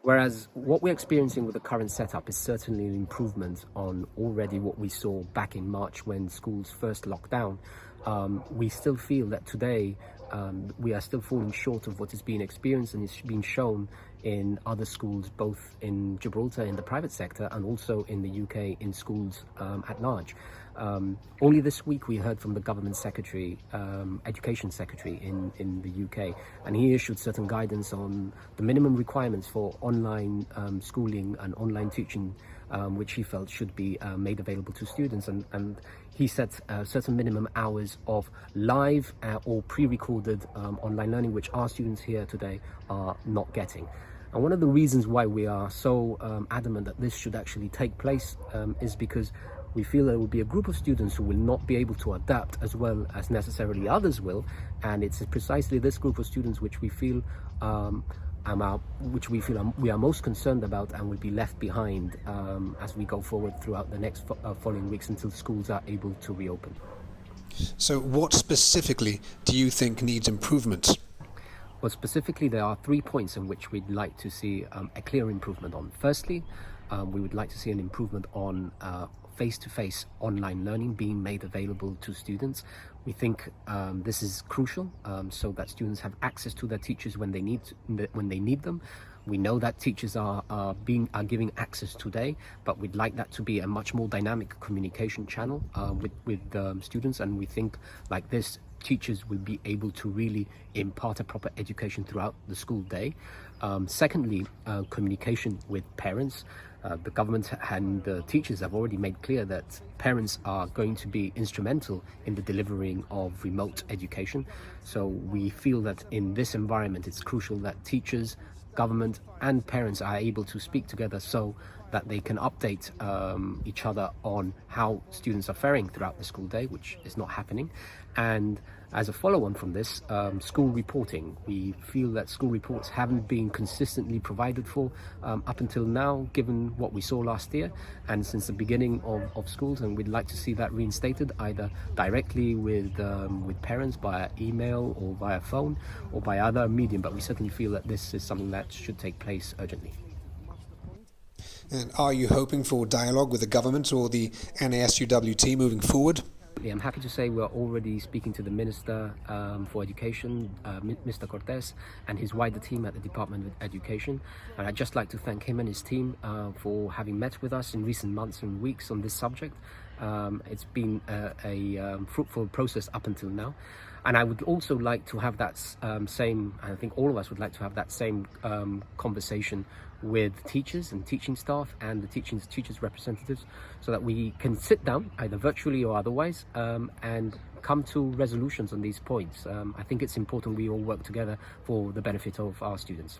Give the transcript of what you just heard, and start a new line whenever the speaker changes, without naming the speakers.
Whereas what we're experiencing with the current setup is certainly an improvement on already what we saw back in March when schools first locked down. We still feel that today we are still falling short of what is being experienced and is being shown in other schools, both in Gibraltar in the private sector and also in the UK in schools at large. Only this week we heard from the government secretary, education secretary in the UK, and he issued certain guidance on the minimum requirements for online schooling and online teaching, which he felt should be made available to students, and he set certain minimum hours of live or pre-recorded online learning, which our students here today are not getting. And one of the reasons why we are so adamant that this should actually take place is because we feel there will be a group of students who will not be able to adapt as well as necessarily others will, and it's precisely this group of students which we feel we are most concerned about and will be left behind as we go forward throughout the next following weeks until schools are able to reopen.
So what specifically do you think needs improvement?
Well, specifically, there are 3 points in which we'd like to see a clear improvement on. Firstly, we would like to see an improvement on face-to-face online learning being made available to students. We think this is crucial so that students have access to their teachers when they need them. We know that teachers are giving access today, but we'd like that to be a much more dynamic communication channel with students, and we think like this teachers will be able to really impart a proper education throughout the school day. Secondly, communication with parents. The government and the teachers have already made clear that parents are going to be instrumental in the delivering of remote education. So we feel that in this environment, it's crucial that teachers, government and parents are able to speak together so that they can update each other on how students are faring throughout the school day, which is not happening. And as a follow-on from this, school reporting. We feel that school reports haven't been consistently provided for up until now, given what we saw last year and since the beginning of schools, and we'd like to see that reinstated either directly with parents via email or via phone or by other medium, but we certainly feel that this is something that should take place urgently.
And are you hoping for dialogue with the government or the NASUWT moving forward?
I'm happy to say we're already speaking to the Minister for Education, Mr. Cortes, and his wider team at the Department of Education. And I'd just like to thank him and his team for having met with us in recent months and weeks on this subject. It's been a fruitful process up until now. And I would also like to have that same, I think all of us would like to have that same conversation with teachers and teaching staff and the teachers representatives, so that we can sit down either virtually or otherwise and come to resolutions on these points. I think it's important we all work together for the benefit of our students.